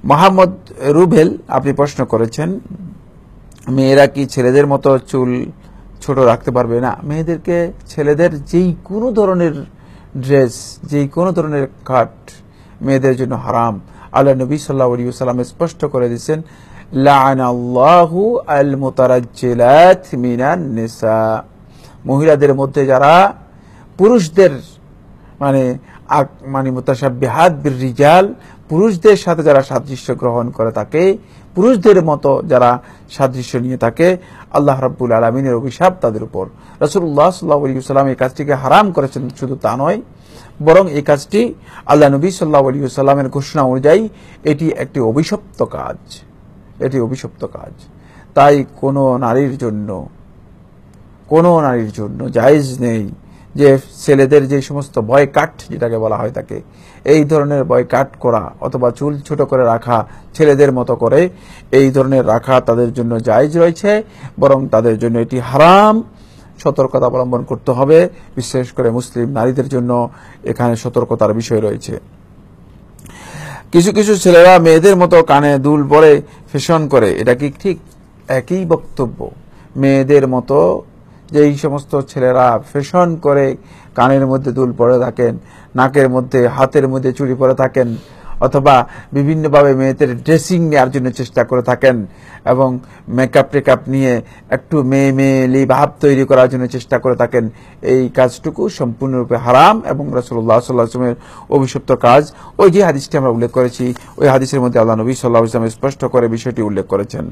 মোহাম্মদ রুবেল, আপনি প্রশ্ন করেছেন মেয়েরা কি ছেলেদের মতো চুল ছোট রাখতে পারবে? না, মেয়েদেরকে ছেলেদের যেই কোনো ধরনের ড্রেস, যেই কোনো ধরনের কাট মেয়েদের জন্য হারাম। আল্লাহ নবী সাল্লাল্লাহু আলাইহি ওয়াসাল্লাম স্পষ্ট করে দিয়েছেন, লাআনাল্লাহু আল মুতারাজ্জিলাত মিনান নিসা, মহিলাদের মধ্যে যারা পুরুষদের মানে মুতাশাব্বিহাত বির রিজাল, পুরুষদের সাথে যারা সাদৃশ্য গ্রহণ করে থাকে, পুরুষদের মতো যারা সাদৃশ্য নিয়ে থাকে, আল্লাহ রাব্বুল আলামিনের অভিশাপ তাদের উপর। রাসূলুল্লাহ সাল্লাল্লাহু আলাইহি ওয়াসাল্লাম এই কাজটিকে হারাম করেছেন, শুধু তা নয় বরং এই কাজটি আল্লাহ নবী সাল্লাল্লাহু আলাইহি ওয়াসাল্লামের ঘোষণা অনুযায়ী এটি একটি অভিশপ্ত কাজ, এটি অভিশপ্ত কাজ। তাই কোনো নারীর জন্য জায়েজ নেই যে ছেলেদের যে সমস্ত বয়কাট যেটাকে বলা হয় তাকে, এই ধরনের বয়কাট করা অথবা চুল ছোট করে রাখা ছেলেদের মতো করে, এই ধরনের রাখা তাদের জন্য জায়েজ রয়েছে, বরং তাদের জন্য এটি হারাম। সতর্কতা অবলম্বন করতে হবে, বিশেষ করে মুসলিম নারীদের জন্য এখানে সতর্কতার বিষয় রয়েছে। কিছু কিছু ছেলেরা মেয়েদের মতো কানে দুল পরে ফ্যাশন করে, এটা কি ঠিক? একই বক্তব্য। মেয়েদের মতো যেই সমস্ত ছেলেরা ফ্যাশন করে কানের মধ্যে দুল পরে থাকেন, নাকের মধ্যে, হাতের মধ্যে চুড়ি পরে থাকেন, অথবা বিভিন্নভাবে মেয়েদের ড্রেসিং নেওয়ার জন্য চেষ্টা করে থাকেন এবং মেকআপ টেকআপ নিয়ে একটু মেয়েলি ভাব তৈরি করার জন্য চেষ্টা করে থাকেন, এই কাজটুকু সম্পূর্ণরূপে হারাম এবং রাসূলুল্লাহ সাল্লাল্লাহু আলাইহি ওয়াসাল্লামের অভিশপ্ত কাজ। ওই যে হাদিসটি আমরা উল্লেখ করেছি, ওই হাদিসের মধ্যে আল্লাহ নবী সাল্লাল্লাহু আলাইহি ওয়াসাল্লাম স্পষ্ট করে বিষয়টি উল্লেখ করেছেন।